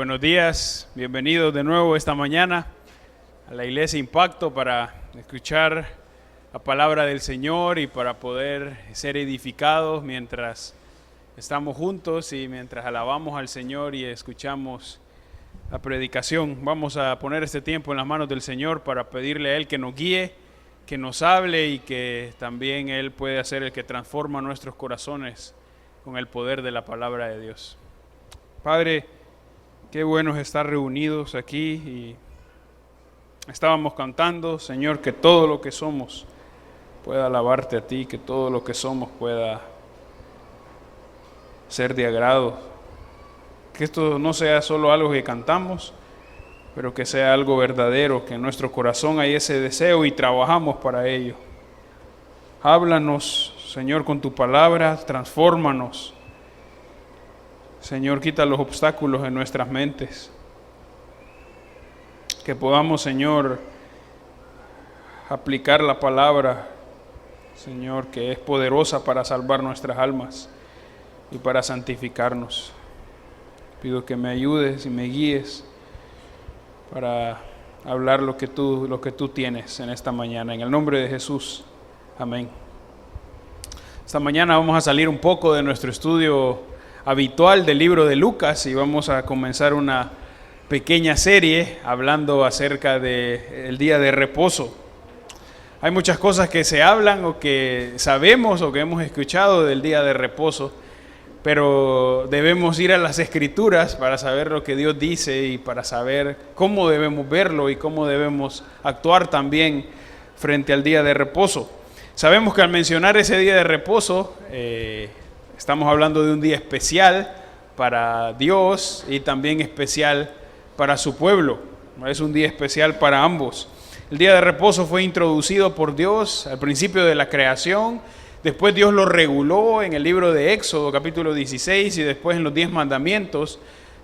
Buenos días, bienvenidos de nuevo esta mañana a la Iglesia Impacto para escuchar la palabra del Señor y para poder ser edificados mientras estamos juntos y mientras alabamos al Señor y escuchamos la predicación. Vamos a poner este tiempo en las manos del Señor para pedirle a Él que nos guíe, que nos hable y que también Él puede ser el que transforma nuestros corazones con el poder de la palabra de Dios. Padre, qué bueno es estar reunidos aquí y estábamos cantando, Señor, que todo lo que somos pueda alabarte a ti, que todo lo que somos pueda ser de agrado. Que esto no sea solo algo que cantamos, pero que sea algo verdadero, que en nuestro corazón hay ese deseo y trabajamos para ello. Háblanos, Señor, con tu palabra, transfórmanos. Señor, quita los obstáculos en nuestras mentes. Que podamos, Señor, aplicar la palabra, Señor, que es poderosa para salvar nuestras almas y para santificarnos. Pido que me ayudes y me guíes para hablar lo que tú tienes en esta mañana. En el nombre de Jesús. Amén. Esta mañana vamos a salir un poco de nuestro estudio habitual del libro de Lucas y vamos a comenzar una pequeña serie hablando acerca del día de reposo. Hay muchas cosas que se hablan o que sabemos o que hemos escuchado del día de reposo, pero debemos ir a las Escrituras para saber lo que Dios dice y para saber cómo debemos verlo y cómo debemos actuar también frente al día de reposo. Sabemos que al mencionar ese día de reposo, estamos hablando de un día especial para Dios y también especial para su pueblo. Es un día especial para ambos. El día de reposo fue introducido por Dios al principio de la creación. Después Dios lo reguló en el libro de Éxodo, capítulo 16, y después en los 10 mandamientos.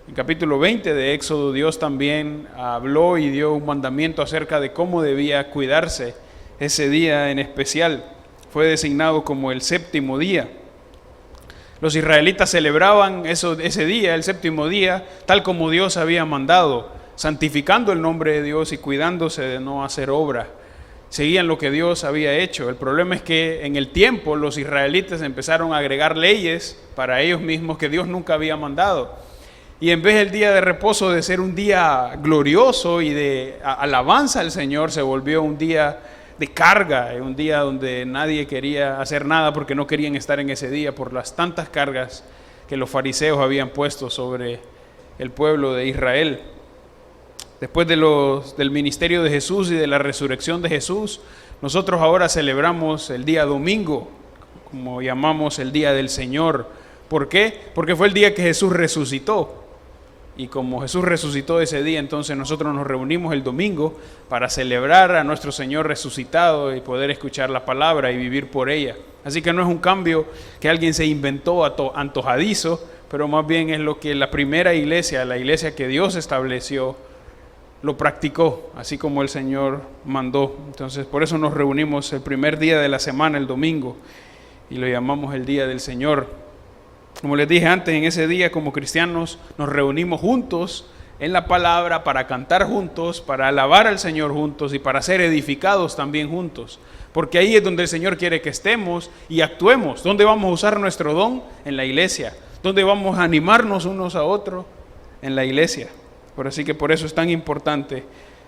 En capítulo 20 de Éxodo, Dios también habló y dio un mandamiento acerca de cómo debía cuidarse ese día en especial. Fue designado como el séptimo día. Los israelitas celebraban ese día, el séptimo día, tal como Dios había mandado, santificando el nombre de Dios y cuidándose de no hacer obra. Seguían lo que Dios había hecho. El problema es que en el tiempo los israelitas empezaron a agregar leyes para ellos mismos que Dios nunca había mandado. Y en vez del día de reposo de ser un día glorioso y de alabanza al Señor, se volvió un día de carga, un día donde nadie quería hacer nada porque no querían estar en ese día por las tantas cargas que los fariseos habían puesto sobre el pueblo de Israel. Después del ministerio de Jesús y de la resurrección de Jesús, nosotros ahora celebramos el día domingo, como llamamos el día del Señor. ¿Por qué? Porque fue el día que Jesús resucitó. Y como Jesús resucitó ese día, entonces nosotros nos reunimos el domingo para celebrar a nuestro Señor resucitado y poder escuchar la palabra y vivir por ella. Así que no es un cambio que alguien se inventó antojadizo, pero más bien es lo que la primera iglesia, la iglesia que Dios estableció, lo practicó, así como el Señor mandó. Entonces por eso nos reunimos el primer día de la semana, el domingo, y lo llamamos el día del Señor. Como les dije antes, en ese día como cristianos nos reunimos juntos en la palabra para cantar juntos, para alabar al Señor juntos y para ser edificados también juntos. Porque ahí es donde el Señor quiere que estemos y actuemos. ¿Dónde vamos a usar nuestro don? En la iglesia. ¿Dónde vamos a animarnos unos a otros? En la iglesia. Así que por eso es tan importante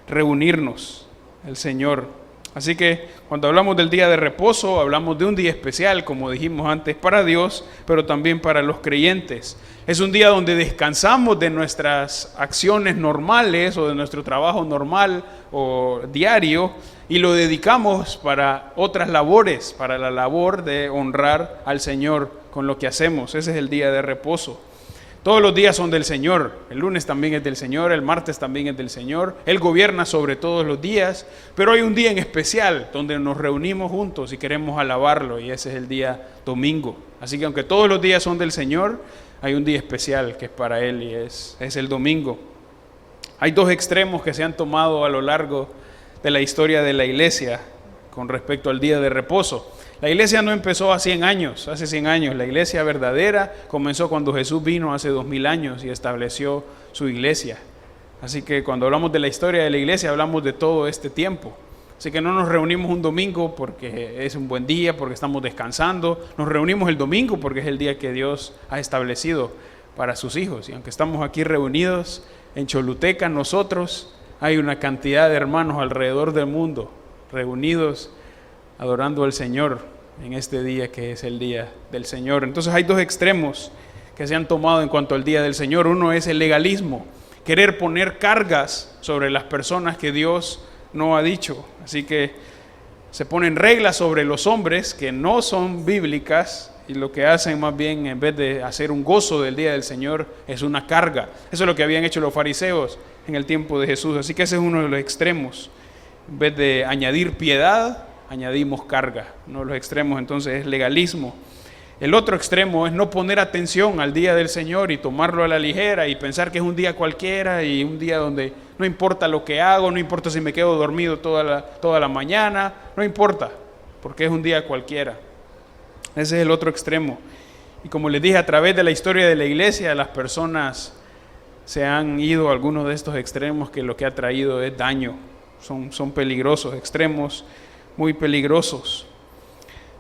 reunirnos el Señor. Así que cuando hablamos del día de reposo, hablamos de un día especial, como dijimos antes, para Dios, pero también para los creyentes. Es un día donde descansamos de nuestras acciones normales o de nuestro trabajo normal o diario y lo dedicamos para otras labores, para la labor de honrar al Señor con lo que hacemos. Ese es el día de reposo. Todos los días son del Señor, el lunes también es del Señor, el martes también es del Señor, Él gobierna sobre todos los días, pero hay un día en especial donde nos reunimos juntos y queremos alabarlo y ese es el día domingo. Así que aunque todos los días son del Señor, hay un día especial que es para Él y es el domingo. Hay dos extremos que se han tomado a lo largo de la historia de la iglesia con respecto al día de reposo. La iglesia no empezó hace 100 años. La iglesia verdadera comenzó cuando Jesús vino hace 2000 años y estableció su iglesia. Así que cuando hablamos de la historia de la iglesia, hablamos de todo este tiempo. Así que no nos reunimos un domingo porque es un buen día, porque estamos descansando. Nos reunimos el domingo porque es el día que Dios ha establecido para sus hijos. Y aunque estamos aquí reunidos en Choluteca, nosotros, hay una cantidad de hermanos alrededor del mundo reunidos adorando al Señor en este día que es el día del Señor. Entonces hay dos extremos que se han tomado en cuanto al día del Señor. Uno es el legalismo, querer poner cargas sobre las personas que Dios no ha dicho. Así que se ponen reglas sobre los hombres que no son bíblicas y lo que hacen más bien, en vez de hacer un gozo del día del Señor, es una carga. Eso es lo que habían hecho los fariseos en el tiempo de Jesús. Así que ese es uno de los extremos. En vez de añadir piedad, añadimos carga. Uno de los extremos entonces es legalismo. El otro extremo es no poner atención al día del Señor y tomarlo a la ligera y pensar que es un día cualquiera y un día donde no importa lo que hago, no importa si me quedo dormido toda la mañana, no importa, porque es un día cualquiera. Ese es el otro extremo. Y como les dije, a través de la historia de la iglesia, las personas se han ido a algunos de estos extremos que lo que ha traído es daño. Son peligrosos, extremos muy peligrosos.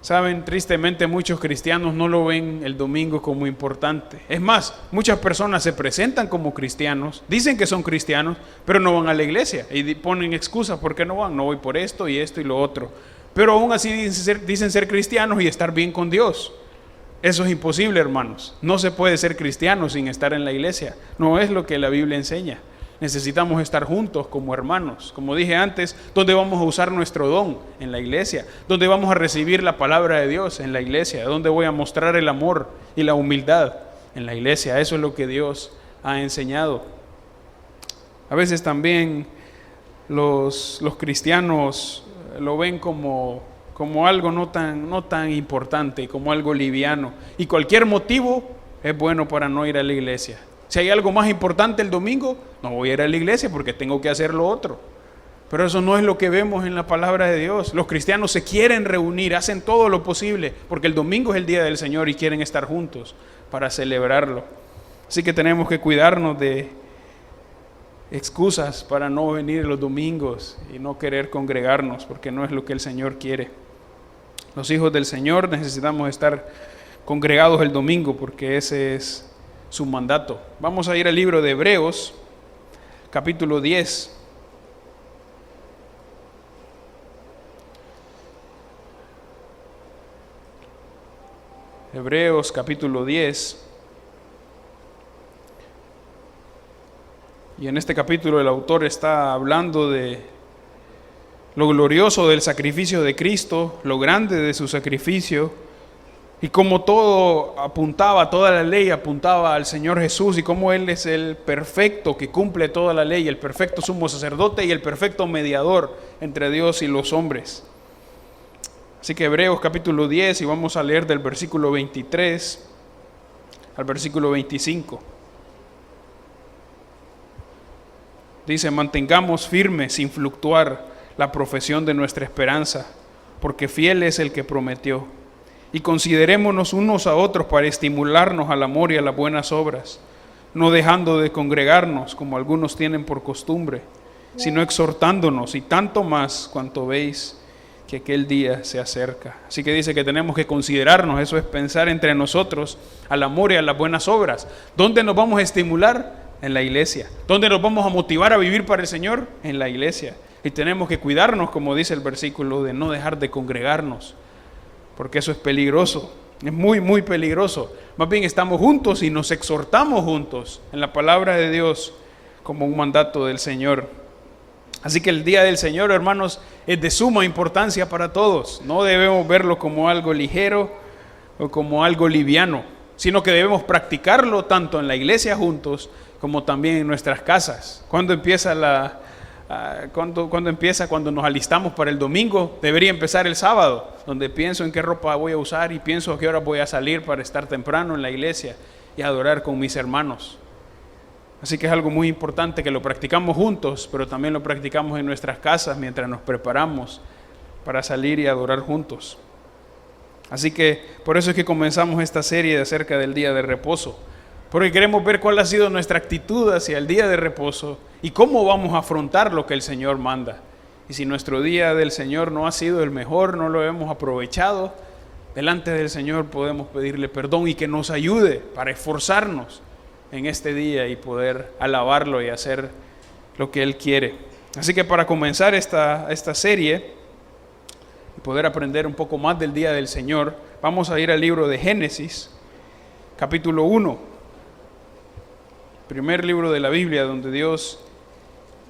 Saben, tristemente muchos cristianos no lo ven el domingo como importante. Es más, muchas personas se presentan como cristianos, dicen que son cristianos, pero no van a la iglesia y ponen excusas, ¿por qué no van? No voy por esto y lo otro. Pero aún así dicen ser cristianos y estar bien con Dios. Eso es imposible, hermanos. No se puede ser cristiano sin estar en la iglesia. No es lo que la Biblia enseña. Necesitamos estar juntos como hermanos. Como dije antes, ¿dónde vamos a usar nuestro don? En la iglesia. ¿Dónde vamos a recibir la palabra de Dios? En la iglesia. ¿Dónde voy a mostrar el amor y la humildad? En la iglesia. Eso es lo que Dios ha enseñado. A veces también los cristianos lo ven como algo no tan importante, como algo liviano. Y cualquier motivo es bueno para no ir a la iglesia. Si hay algo más importante el domingo, no voy a ir a la iglesia porque tengo que hacer lo otro. Pero eso no es lo que vemos en la palabra de Dios. Los cristianos se quieren reunir, hacen todo lo posible, porque el domingo es el día del Señor y quieren estar juntos para celebrarlo. Así que tenemos que cuidarnos de excusas para no venir los domingos y no querer congregarnos, porque no es lo que el Señor quiere. Los hijos del Señor necesitamos estar congregados el domingo, porque ese es su mandato. Vamos a ir al libro de Hebreos, capítulo 10. Hebreos, capítulo 10. Y en este capítulo el autor está hablando de lo glorioso del sacrificio de Cristo, lo grande de su sacrificio, y como toda la ley apuntaba al Señor Jesús, y como Él es el perfecto que cumple toda la ley, el perfecto sumo sacerdote y el perfecto mediador entre Dios y los hombres. Así que Hebreos capítulo 10, y vamos a leer del versículo 23 al versículo 25. Dice: mantengamos firme sin fluctuar la profesión de nuestra esperanza, porque fiel es el que prometió. Y considerémonos unos a otros para estimularnos al amor y a las buenas obras, no dejando de congregarnos como algunos tienen por costumbre, sino exhortándonos, y tanto más cuanto veis que aquel día se acerca. Así que dice que tenemos que considerarnos, eso es pensar entre nosotros al amor y a las buenas obras. ¿Dónde nos vamos a estimular? En la iglesia. ¿Dónde nos vamos a motivar a vivir para el Señor? En la iglesia. Y tenemos que cuidarnos, como dice el versículo, de no dejar de congregarnos, porque eso es peligroso, es muy, muy peligroso. Más bien estamos juntos y nos exhortamos juntos en la palabra de Dios como un mandato del Señor. Así que el día del Señor, hermanos, es de suma importancia para todos. No debemos verlo como algo ligero o como algo liviano, sino que debemos practicarlo tanto en la iglesia juntos como también en nuestras casas. ¿Cuándo empieza cuando nos alistamos para el domingo? Debería empezar el sábado, donde pienso en qué ropa voy a usar y pienso a qué hora voy a salir para estar temprano en la iglesia y adorar con mis hermanos. Así que es algo muy importante que lo practicamos juntos, pero también lo practicamos en nuestras casas mientras nos preparamos para salir y adorar juntos. Así que por eso es que comenzamos esta serie acerca del día de reposo, porque queremos ver cuál ha sido nuestra actitud hacia el día de reposo y cómo vamos a afrontar lo que el Señor manda. Y si nuestro día del Señor no ha sido el mejor, no lo hemos aprovechado, delante del Señor podemos pedirle perdón y que nos ayude para esforzarnos en este día y poder alabarlo y hacer lo que Él quiere. Así que para comenzar esta serie y poder aprender un poco más del día del Señor, vamos a ir al libro de Génesis, capítulo 1, primer libro de la Biblia donde Dios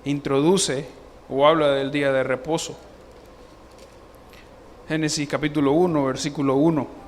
introduce o habla del día de reposo. Génesis capítulo 1, versículo 1.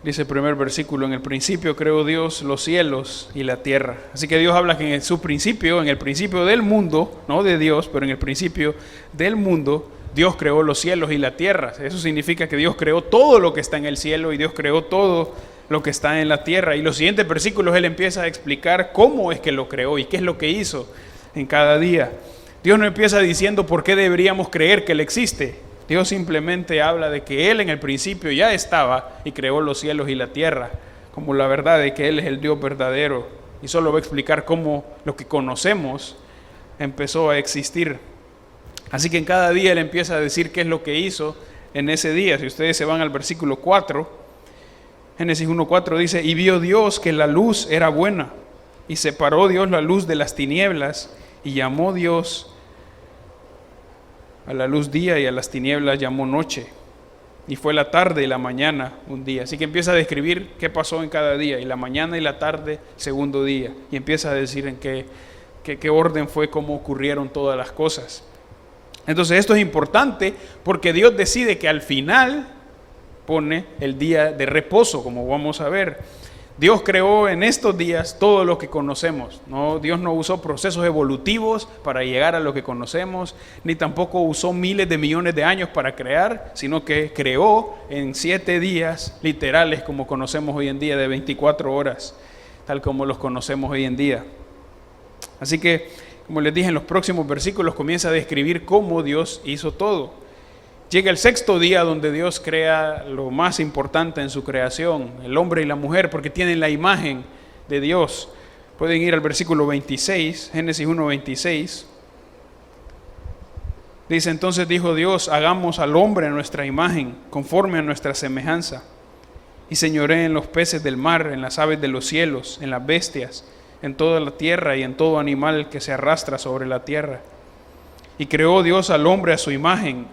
Dice el primer versículo: en el principio creó Dios los cielos y la tierra. Así que Dios habla que en su principio, en el principio del mundo, no de Dios, pero en el principio del mundo, Dios creó los cielos y la tierra. Eso significa que Dios creó todo lo que está en el cielo y Dios creó todo lo que está en la tierra. Y los siguientes versículos Él empieza a explicar cómo es que lo creó y qué es lo que hizo en cada día. Dios no empieza diciendo por qué deberíamos creer que Él existe. Dios simplemente habla de que Él en el principio ya estaba y creó los cielos y la tierra, como la verdad de que Él es el Dios verdadero. Y solo va a explicar cómo lo que conocemos empezó a existir. Así que en cada día Él empieza a decir qué es lo que hizo en ese día. Si ustedes se van al versículo 4, Génesis 1:4 dice: y vio Dios que la luz era buena, y separó Dios la luz de las tinieblas, y llamó Dios a la luz día y a las tinieblas llamó noche. Y fue la tarde y la mañana un día. Así que empieza a describir qué pasó en cada día, y la mañana y la tarde segundo día, y empieza a decir en qué orden fue, cómo ocurrieron todas las cosas. Entonces esto es importante porque Dios decide que al final pone el día de reposo, como vamos a ver. Dios creó en estos días todo lo que conocemos. Dios no usó procesos evolutivos para llegar a lo que conocemos, ni tampoco usó miles de millones de años para crear, sino que creó en 7 días literales, como conocemos hoy en día, de 24 horas, tal como los conocemos hoy en día. Así que, como les dije, en los próximos versículos comienza a describir cómo Dios hizo todo. Llega el 6º día donde Dios crea lo más importante en su creación, el hombre y la mujer, porque tienen la imagen de Dios. Pueden ir al versículo 26, Génesis 1:26. Dice: entonces dijo Dios: hagamos al hombre a nuestra imagen, conforme a nuestra semejanza, y señoree en los peces del mar, en las aves de los cielos, en las bestias, en toda la tierra y en todo animal que se arrastra sobre la tierra. Y creó Dios al hombre a su imagen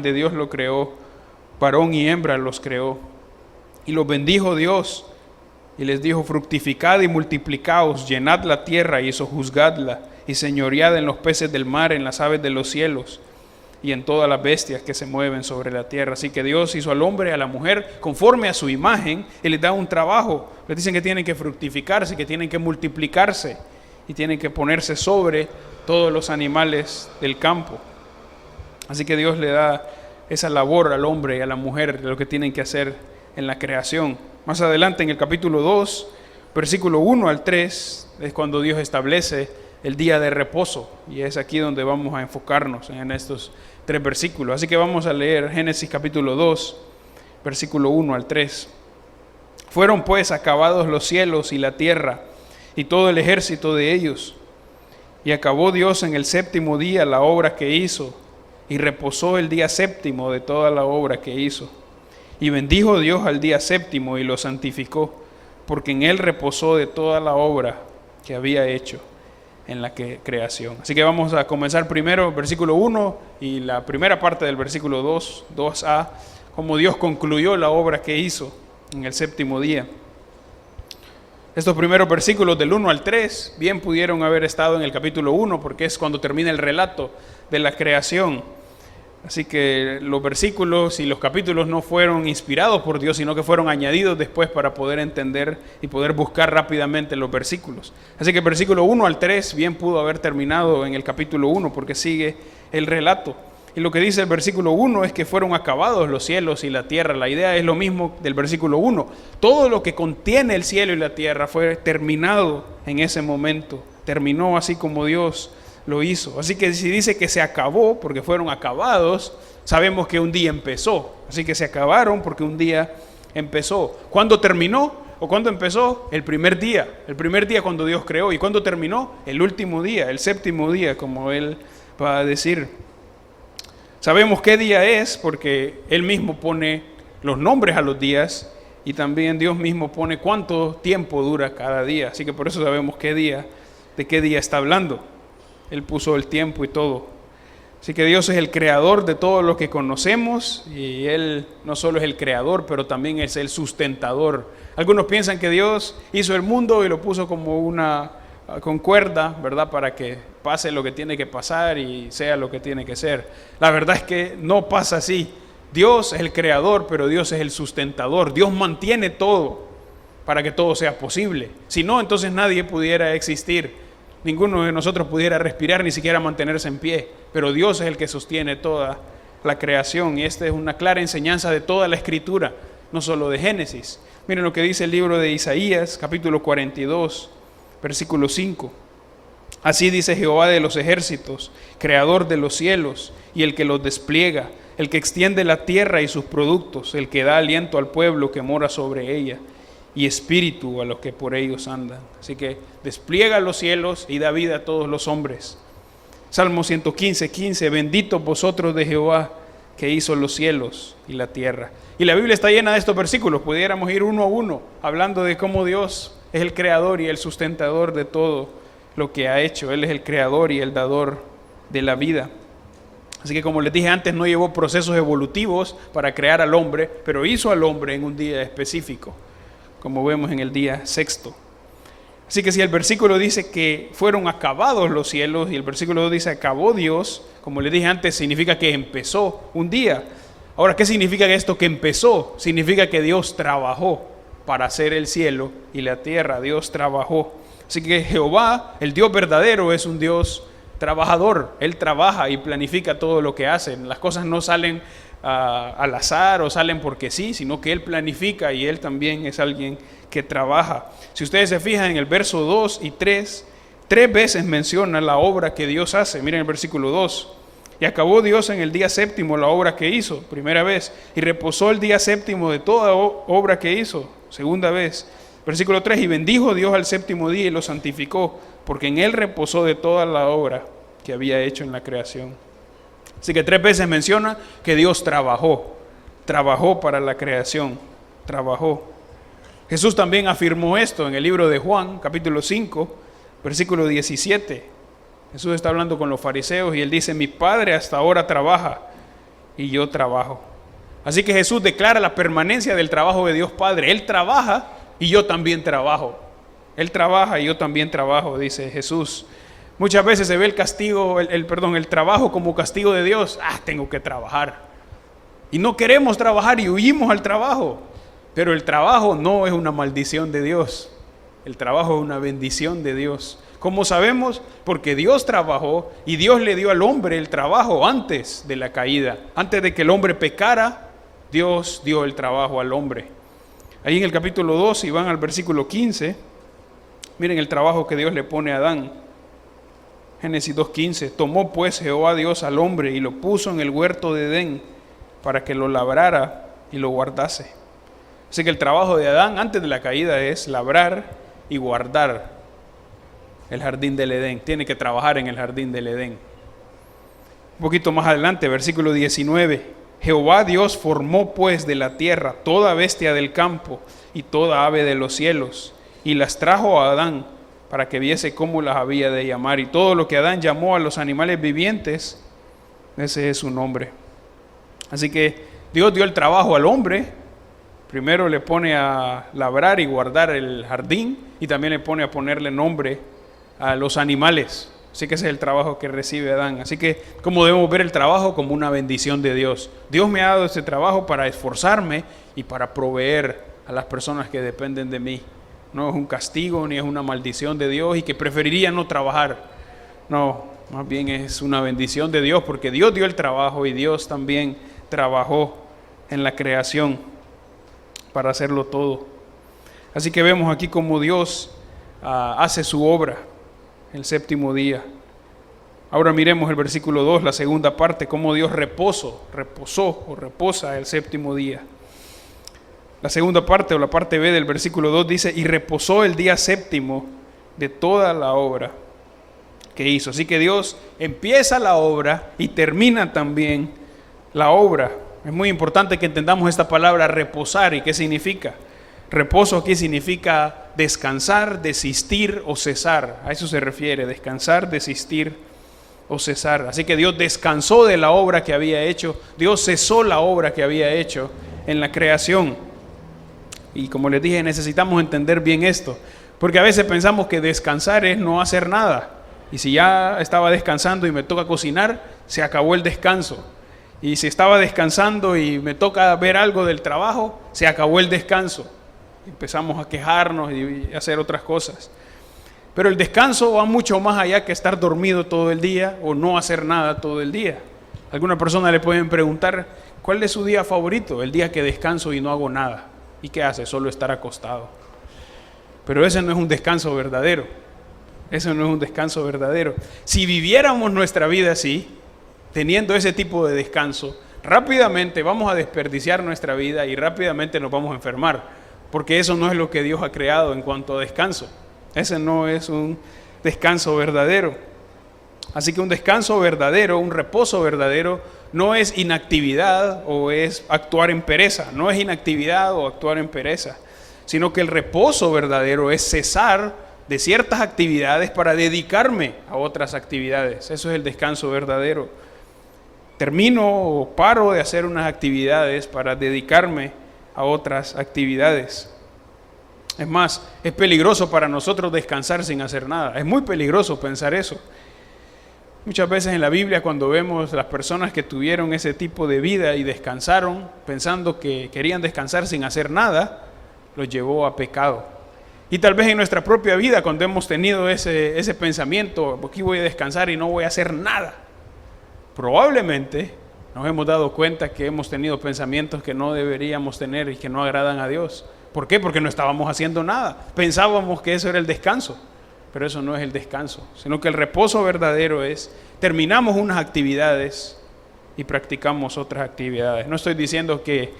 de Dios lo creó, varón y hembra los creó. Y los bendijo Dios, y les dijo: fructificad y multiplicaos, llenad la tierra y sojuzgadla, y señoread en los peces del mar, en las aves de los cielos, y en todas las bestias que se mueven sobre la tierra. Así que Dios hizo al hombre y a la mujer conforme a su imagen, y les da un trabajo. Les dicen que tienen que fructificarse, que tienen que multiplicarse, y tienen que ponerse sobre todos los animales del campo. Así que Dios le da esa labor al hombre y a la mujer de lo que tienen que hacer en la creación. Más adelante en el capítulo 2, versículo 1 al 3, es cuando Dios establece el día de reposo, y es aquí donde vamos a enfocarnos en estos 3 versículos. Así que vamos a leer Génesis capítulo 2, versículo 1 al 3. Fueron pues acabados los cielos y la tierra y todo el ejército de ellos. Y acabó Dios en el 7º día la obra que hizo, y reposó el día 7º de toda la obra que hizo. Y bendijo Dios al día 7º y lo santificó, porque en él reposó de toda la obra que había hecho en la creación. Así que vamos a comenzar primero versículo 1 y la primera parte del versículo 2a, cómo Dios concluyó la obra que hizo en el 7º día. Estos primeros versículos del 1 al 3 bien pudieron haber estado en el capítulo 1, porque es cuando termina el relato de la creación. Así que los versículos y los capítulos no fueron inspirados por Dios, sino que fueron añadidos después para poder entender y poder buscar rápidamente los versículos. Así que el versículo 1 al 3 bien pudo haber terminado en el capítulo 1, porque sigue el relato. Y lo que dice el versículo 1 es que fueron acabados los cielos y la tierra. La idea es lo mismo del versículo 1. Todo lo que contiene el cielo y la tierra fue terminado en ese momento. Terminó así como Dios lo hizo. Así que si dice que se acabó, porque fueron acabados, sabemos que un día empezó. Así que se acabaron porque un día empezó. ¿Cuándo terminó o cuándo empezó? El primer día cuando Dios creó. ¿Y cuándo terminó? El último día, el séptimo día, como Él va a decir. Sabemos qué día es porque Él mismo pone los nombres a los días y también Dios mismo pone cuánto tiempo dura cada día. Así que por eso sabemos qué día, de qué día está hablando. Él puso el tiempo y todo. Así que Dios es el creador de todo lo que conocemos y Él no solo es el creador, pero también es el sustentador. Algunos piensan que Dios hizo el mundo y lo puso como una con cuerda, ¿verdad? Para que pase lo que tiene que pasar y sea lo que tiene que ser. La verdad es que no pasa así. Dios es el creador, pero Dios es el sustentador. Dios mantiene todo para que todo sea posible. Si no, entonces nadie pudiera existir. Ninguno de nosotros pudiera respirar, ni siquiera mantenerse en pie. Pero Dios es el que sostiene toda la creación. Y esta es una clara enseñanza de toda la Escritura, no solo de Génesis. Miren lo que dice el libro de Isaías, capítulo 42, versículo 5. Así dice Jehová de los ejércitos, creador de los cielos y el que los despliega, el que extiende la tierra y sus productos, el que da aliento al pueblo que mora sobre ella y espíritu a los que por ellos andan. Así que despliega los cielos y da vida a todos los hombres. Salmo 115:15, benditos vosotros de Jehová que hizo los cielos y la tierra. Y la Biblia está llena de estos versículos, pudiéramos ir uno a uno hablando de cómo Dios es el creador y el sustentador de todo lo que ha hecho. Él es el creador y el dador de la vida. Así que como les dije antes, no llevó procesos evolutivos para crear al hombre, pero hizo al hombre en un día específico, como vemos en el día sexto. Así que si el versículo dice que fueron acabados los cielos y el versículo 2 dice acabó Dios, como les dije antes, significa que empezó un día. Ahora, ¿qué significa esto que empezó? Significa que Dios trabajó para hacer el cielo y la tierra. Dios trabajó. Así que Jehová, el Dios verdadero, es un Dios trabajador. Él trabaja y planifica todo lo que hace. Las cosas no salen al azar o salen porque sí, sino que Él planifica y Él también es alguien que trabaja. Si ustedes se fijan en el verso 2 y 3, 3 veces menciona la obra que Dios hace. Miren el versículo 2. Y acabó Dios en el día séptimo la obra que hizo, primera vez, y reposó el día séptimo de toda obra que hizo, segunda vez. Versículo 3, y bendijo Dios al séptimo día y lo santificó, porque en él reposó de toda la obra que había hecho en la creación. Así que 3 veces menciona que Dios trabajó para la creación, trabajó. Jesús también afirmó esto en el libro de Juan, capítulo 5, versículo 17. Jesús está hablando con los fariseos y él dice, mi Padre hasta ahora trabaja y yo trabajo. Así que Jesús declara la permanencia del trabajo de Dios Padre. Él trabaja y yo también trabajo. Él trabaja y yo también trabajo, dice Jesús. Muchas veces se ve el castigo, el trabajo como castigo de Dios. Tengo que trabajar. Y no queremos trabajar y huimos al trabajo. Pero el trabajo no es una maldición de Dios. El trabajo es una bendición de Dios. ¿Cómo sabemos? Porque Dios trabajó y Dios le dio al hombre el trabajo antes de la caída. Antes de que el hombre pecara, Dios dio el trabajo al hombre. Ahí en el capítulo 2, y van al versículo 15, miren el trabajo que Dios le pone a Adán. Génesis 2:15, tomó pues Jehová Dios al hombre y lo puso en el huerto de Edén para que lo labrara y lo guardase. Así que el trabajo de Adán antes de la caída es labrar y guardar el jardín del Edén. Tiene que trabajar en el jardín del Edén. Un poquito más adelante, versículo 19. Jehová Dios formó pues de la tierra toda bestia del campo y toda ave de los cielos y las trajo a Adán para que viese cómo las había de llamar. Y todo lo que Adán llamó a los animales vivientes, ese es su nombre. Así que Dios dio el trabajo al hombre. Primero le pone a labrar y guardar el jardín y también le pone a ponerle nombre a los animales. Así que ese es el trabajo que recibe Adán. Así que, ¿cómo debemos ver el trabajo? Como una bendición de Dios. Dios me ha dado este trabajo para esforzarme y para proveer a las personas que dependen de mí. No es un castigo ni es una maldición de Dios y que preferiría no trabajar. No, más bien es una bendición de Dios porque Dios dio el trabajo y Dios también trabajó en la creación para hacerlo todo. Así que vemos aquí cómo Dios hace su obra el séptimo día. Ahora miremos el versículo 2, la segunda parte, cómo Dios reposa el séptimo día. La segunda parte o la parte B del versículo 2 dice, y reposó el día séptimo de toda la obra que hizo. Así que Dios empieza la obra y termina también la obra. Es muy importante que entendamos esta palabra reposar y qué significa. Reposo aquí significa descansar, desistir o cesar. A eso se refiere, descansar, desistir o cesar. Así que Dios descansó de la obra que había hecho. Dios cesó la obra que había hecho en la creación. Y como les dije, necesitamos entender bien esto, porque a veces pensamos que descansar es no hacer nada. Y si ya estaba descansando y me toca cocinar, se acabó el descanso. Y si estaba descansando y me toca ver algo del trabajo, se acabó el descanso. Empezamos a quejarnos y hacer otras cosas. Pero el descanso va mucho más allá que estar dormido todo el día o no hacer nada todo el día. A alguna persona le pueden preguntar, ¿cuál es su día favorito? El día que descanso y no hago nada. ¿Y qué hace? Solo estar acostado. Pero ese no es un descanso verdadero. Ese no es un descanso verdadero. Si viviéramos nuestra vida así, teniendo ese tipo de descanso, rápidamente vamos a desperdiciar nuestra vida y rápidamente nos vamos a enfermar, porque eso no es lo que Dios ha creado en cuanto a descanso. Ese no es un descanso verdadero. Así que un descanso verdadero, un reposo verdadero, no es inactividad o es actuar en pereza. No es inactividad o actuar en pereza, sino que el reposo verdadero es cesar de ciertas actividades para dedicarme a otras actividades. Eso es el descanso verdadero. Termino o paro de hacer unas actividades para dedicarme a otras actividades. Es más, es peligroso para nosotros descansar sin hacer nada. Es muy peligroso pensar eso. Muchas veces en la Biblia, cuando vemos las personas que tuvieron ese tipo de vida y descansaron pensando que querían descansar sin hacer nada, los llevó a pecado. Y tal vez en nuestra propia vida, cuando hemos tenido ese pensamiento, aquí voy a descansar y no voy a hacer nada, probablemente nos hemos dado cuenta que hemos tenido pensamientos que no deberíamos tener y que no agradan a Dios. ¿Por qué? Porque no estábamos haciendo nada. Pensábamos que eso era el descanso. Pero eso no es el descanso, sino que el reposo verdadero es, terminamos unas actividades y practicamos otras actividades. No estoy diciendo que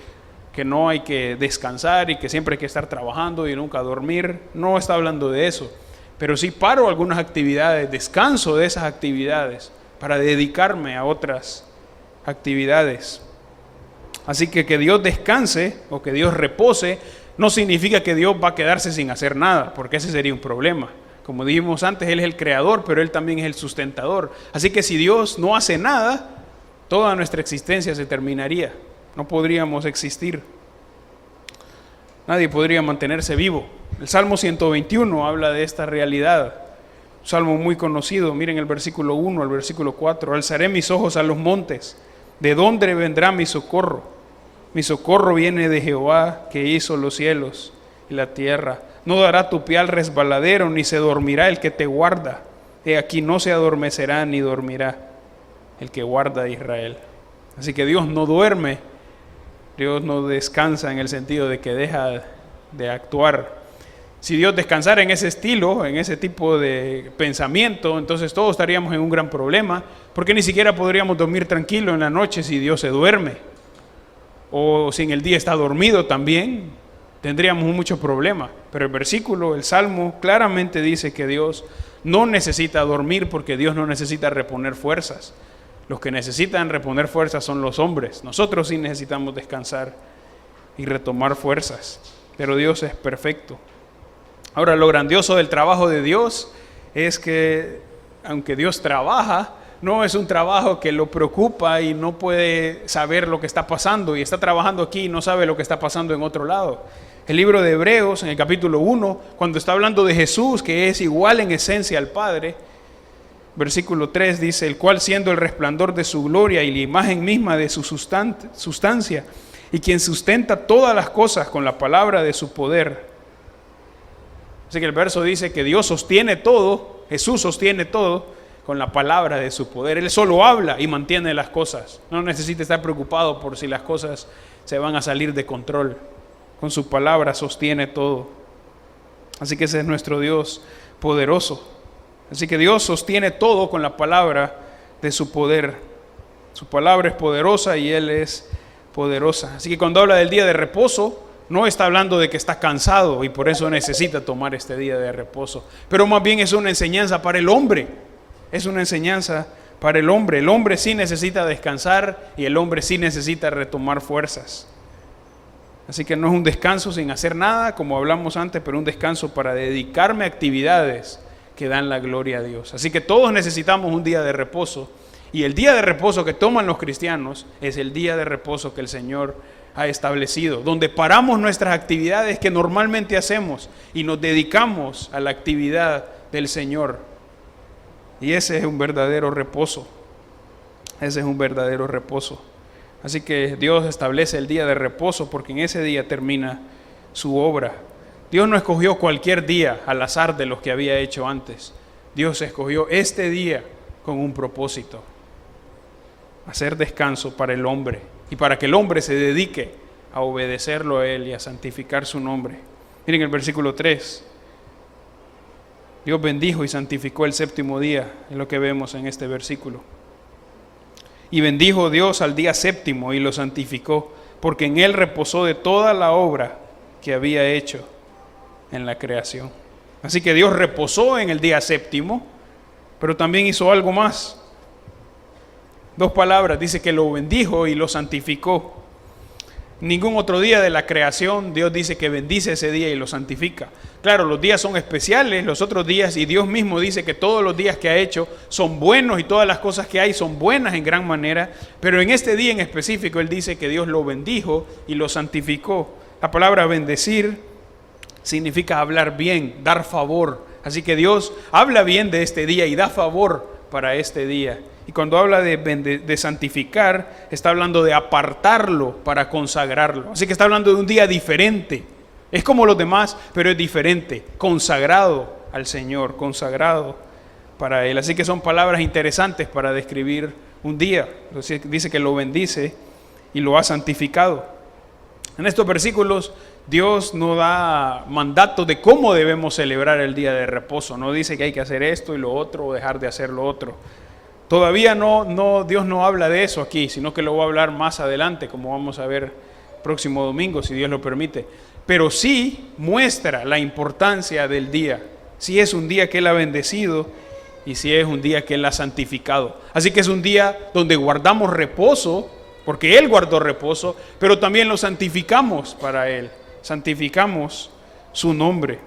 no hay que descansar y que siempre hay que estar trabajando y nunca dormir, no está hablando de eso, pero sí paro algunas actividades, descanso de esas actividades para dedicarme a otras actividades. Así que Dios descanse o que Dios repose no significa que Dios va a quedarse sin hacer nada, porque ese sería un problema. Como dijimos antes, Él es el creador, pero Él también es el sustentador. Así que si Dios no hace nada, toda nuestra existencia se terminaría. No podríamos existir. Nadie podría mantenerse vivo. El Salmo 121 habla de esta realidad. Un salmo muy conocido. Miren el versículo 1 al versículo 4. Alzaré mis ojos a los montes. ¿De dónde vendrá mi socorro? Mi socorro viene de Jehová, que hizo los cielos y la tierra. No dará tu pie al resbaladero, ni se dormirá el que te guarda. He aquí no se adormecerá ni dormirá el que guarda a Israel. Así que Dios no duerme, Dios no descansa en el sentido de que deja de actuar. Si Dios descansara en ese estilo, en ese tipo de pensamiento, entonces todos estaríamos en un gran problema, porque ni siquiera podríamos dormir tranquilo en la noche si Dios se duerme. O si en el día está dormido también, tendríamos mucho problema. Pero el versículo, el Salmo, claramente dice que Dios no necesita dormir porque Dios no necesita reponer fuerzas. Los que necesitan reponer fuerzas son los hombres. Nosotros sí necesitamos descansar y retomar fuerzas, pero Dios es perfecto. Ahora, lo grandioso del trabajo de Dios es que, aunque Dios trabaja, no es un trabajo que lo preocupa y no puede saber lo que está pasando y está trabajando aquí y no sabe lo que está pasando en otro lado. El libro de Hebreos, en el capítulo 1, cuando está hablando de Jesús, que es igual en esencia al Padre, versículo 3 dice, el cual siendo el resplandor de su gloria y la imagen misma de su sustancia, y quien sustenta todas las cosas con la palabra de su poder. Así que el verso dice que Dios sostiene todo, Jesús sostiene todo con la palabra de su poder. Él solo habla y mantiene las cosas. No necesita estar preocupado por si las cosas se van a salir de control. Con su palabra sostiene todo. Así que ese es nuestro Dios poderoso. Así que Dios sostiene todo con la palabra de su poder. Su palabra es poderosa y Él es poderosa. Así que cuando habla del día de reposo, no está hablando de que está cansado y por eso necesita tomar este día de reposo. Pero más bien es una enseñanza para el hombre. Es una enseñanza para el hombre. El hombre sí necesita descansar y el hombre sí necesita retomar fuerzas. Así que no es un descanso sin hacer nada, como hablamos antes, pero un descanso para dedicarme a actividades que dan la gloria a Dios. Así que todos necesitamos un día de reposo. Y el día de reposo que toman los cristianos es el día de reposo que el Señor ha establecido, donde paramos nuestras actividades que normalmente hacemos y nos dedicamos a la actividad del Señor. Y ese es un verdadero reposo. Ese es un verdadero reposo. Así que Dios establece el día de reposo porque en ese día termina su obra. Dios no escogió cualquier día al azar de los que había hecho antes. Dios escogió este día con un propósito: hacer descanso para el hombre y para que el hombre se dedique a obedecerlo a Él y a santificar su nombre. Miren el versículo 3. Dios bendijo y santificó el séptimo día, es lo que vemos en este versículo. Y bendijo Dios al día séptimo y lo santificó, porque en Él reposó de toda la obra que había hecho en la creación. Así que Dios reposó en el día séptimo, pero también hizo algo más. Dos palabras, dice que lo bendijo y lo santificó. Ningún otro día de la creación Dios dice que bendice ese día y lo santifica. Claro, los días son especiales, los otros días, y Dios mismo dice que todos los días que ha hecho son buenos y todas las cosas que hay son buenas en gran manera, pero en este día en específico Él dice que Dios lo bendijo y lo santificó. La palabra bendecir significa hablar bien, dar favor. Así que Dios habla bien de este día y da favor para este día. Y cuando habla de santificar, está hablando de apartarlo para consagrarlo. Así que está hablando de un día diferente. Es como los demás, pero es diferente. Consagrado al Señor, consagrado para Él. Así que son palabras interesantes para describir un día. Dice que lo bendice y lo ha santificado. En estos versículos Dios no da mandato de cómo debemos celebrar el día de reposo. No dice que hay que hacer esto y lo otro o dejar de hacer lo otro. Todavía Dios no habla de eso aquí, sino que lo va a hablar más adelante, como vamos a ver próximo domingo, si Dios lo permite. Pero sí muestra la importancia del día. Si es un día que Él ha bendecido y si es un día que Él ha santificado. Así que es un día donde guardamos reposo, porque Él guardó reposo, pero también lo santificamos para Él. Santificamos su nombre.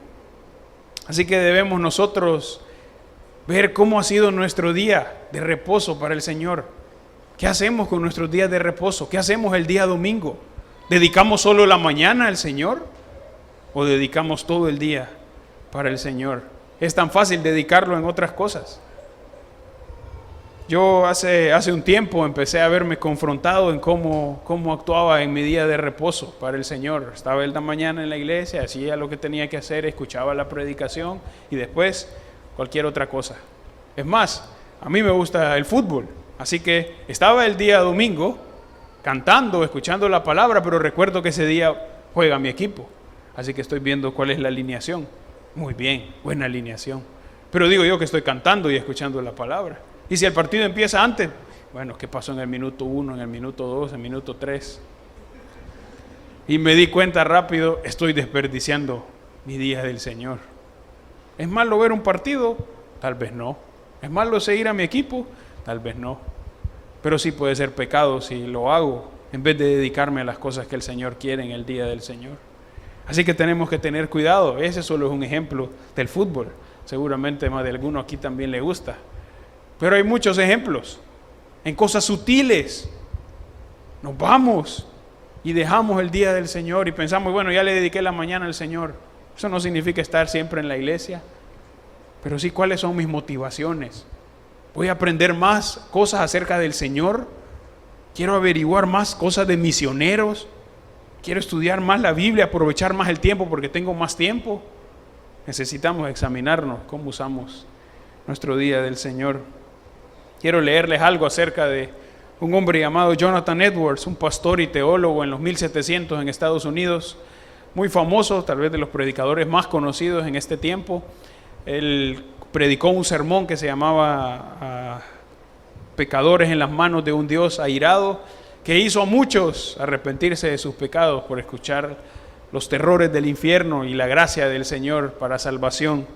Así que debemos nosotros ver cómo ha sido nuestro día de reposo para el Señor. ¿Qué hacemos con nuestros días de reposo? ¿Qué hacemos el día domingo? ¿Dedicamos solo la mañana al Señor? ¿O dedicamos todo el día para el Señor? Es tan fácil dedicarlo en otras cosas. Yo hace un tiempo empecé a verme confrontado en cómo actuaba en mi día de reposo para el Señor. Estaba en la mañana en la iglesia, hacía lo que tenía que hacer, escuchaba la predicación y después cualquier otra cosa. Es más, a mí me gusta el fútbol, así que estaba el día domingo cantando, escuchando la palabra, pero recuerdo que ese día juega mi equipo, así que estoy viendo cuál es la alineación. Muy bien, buena alineación. Pero digo yo que estoy cantando y escuchando la palabra. Y si el partido empieza antes, bueno, ¿qué pasó en el minuto 1, en el minuto 2, en el minuto 3? Y me di cuenta rápido, estoy desperdiciando mi día del Señor. ¿Es malo ver un partido? Tal vez no. ¿Es malo seguir a mi equipo? Tal vez no. Pero sí puede ser pecado si lo hago en vez de dedicarme a las cosas que el Señor quiere en el día del Señor. Así que tenemos que tener cuidado. Ese solo es un ejemplo del fútbol. Seguramente más de alguno aquí también le gusta. Pero hay muchos ejemplos. En cosas sutiles. Nos vamos y dejamos el día del Señor y pensamos, bueno, ya le dediqué la mañana al Señor. Eso no significa estar siempre en la iglesia. Pero sí, ¿cuáles son mis motivaciones? ¿Voy a aprender más cosas acerca del Señor? ¿Quiero averiguar más cosas de misioneros? ¿Quiero estudiar más la Biblia, aprovechar más el tiempo porque tengo más tiempo? Necesitamos examinarnos cómo usamos nuestro día del Señor. Quiero leerles algo acerca de un hombre llamado Jonathan Edwards, un pastor y teólogo en los 1700 en Estados Unidos, muy famoso, tal vez de los predicadores más conocidos en este tiempo. Él predicó un sermón que se llamaba Pecadores en las manos de un Dios airado, que hizo a muchos arrepentirse de sus pecados por escuchar los terrores del infierno y la gracia del Señor para salvación.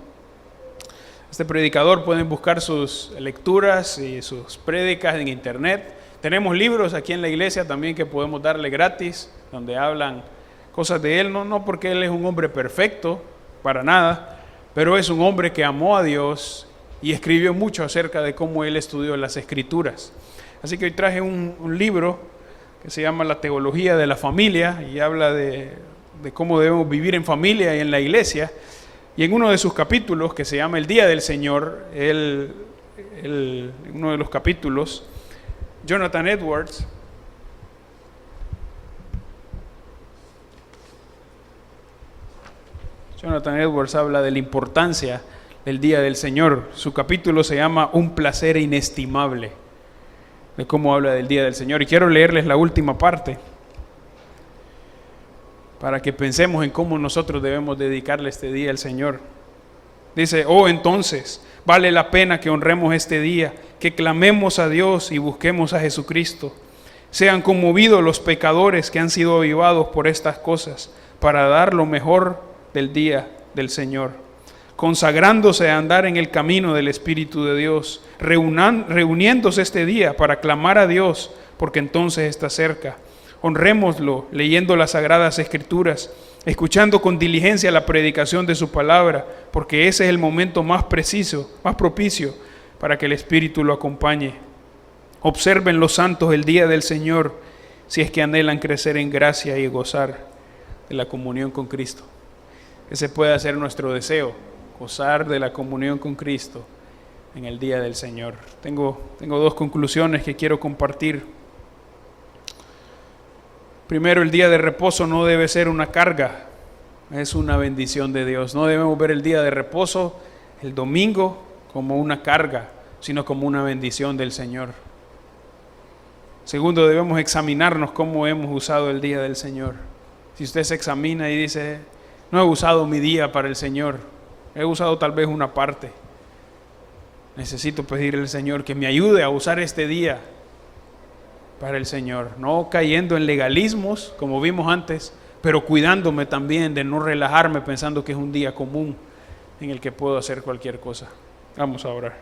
Este predicador, pueden buscar sus lecturas y sus prédicas en internet. Tenemos libros aquí en la iglesia también que podemos darle gratis, donde hablan cosas de él, no porque él es un hombre perfecto, para nada, pero es un hombre que amó a Dios y escribió mucho acerca de cómo él estudió las Escrituras. Así que hoy traje un libro que se llama La Teología de la Familia y habla de cómo debemos vivir en familia y en la iglesia. Y en uno de sus capítulos, que se llama El Día del Señor, en uno de los capítulos, Jonathan Edwards habla de la importancia del Día del Señor. Su capítulo se llama Un placer inestimable, de cómo habla del Día del Señor. Y quiero leerles la última parte, para que pensemos en cómo nosotros debemos dedicarle este día al Señor. Dice: entonces vale la pena que honremos este día, que clamemos a Dios y busquemos a Jesucristo. Sean conmovidos los pecadores que han sido avivados por estas cosas, para dar lo mejor del día del Señor, consagrándose a andar en el camino del Espíritu de Dios, reuniéndose este día para clamar a Dios, porque entonces está cerca. Honrémoslo leyendo las Sagradas Escrituras, escuchando con diligencia la predicación de su palabra, porque ese es el momento más preciso, más propicio para que el Espíritu lo acompañe. Observen los santos el día del Señor, si es que anhelan crecer en gracia y gozar de la comunión con Cristo. Ese puede ser nuestro deseo, gozar de la comunión con Cristo en el día del Señor. Tengo dos conclusiones que quiero compartir. Primero, el día de reposo no debe ser una carga, es una bendición de Dios. No debemos ver el día de reposo, el domingo, como una carga, sino como una bendición del Señor. Segundo, debemos examinarnos cómo hemos usado el día del Señor. Si usted se examina y dice: no he usado mi día para el Señor, he usado tal vez una parte, necesito pedirle al Señor que me ayude a usar este día para el Señor, no cayendo en legalismos como vimos antes, pero cuidándome también de no relajarme pensando que es un día común en el que puedo hacer cualquier cosa. Vamos a orar.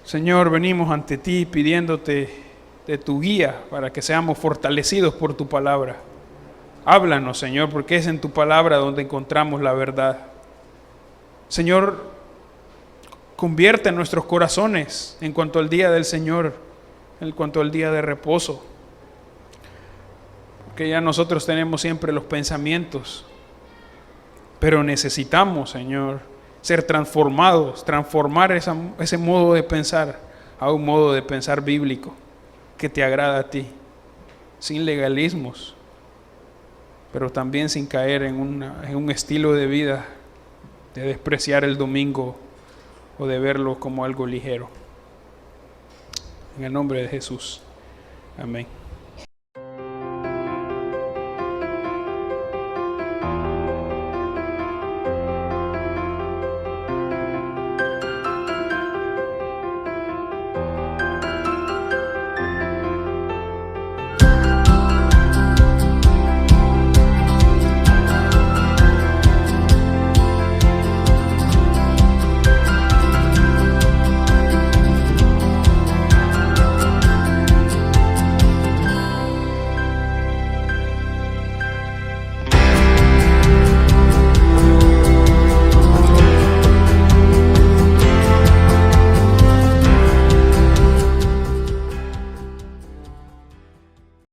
Señor, venimos ante ti pidiéndote de tu guía para que seamos fortalecidos por tu palabra. Háblanos, Señor, porque es en tu palabra donde encontramos la verdad. Señor, convierte nuestros corazones en cuanto al día del Señor, en cuanto al día de reposo, porque ya nosotros tenemos siempre los pensamientos, pero necesitamos, Señor, ser transformados, transformar ese modo de pensar a un modo de pensar bíblico que te agrada a ti, sin legalismos, pero también sin caer en un estilo de vida de despreciar el domingo o de verlo como algo ligero. En el nombre de Jesús. Amén.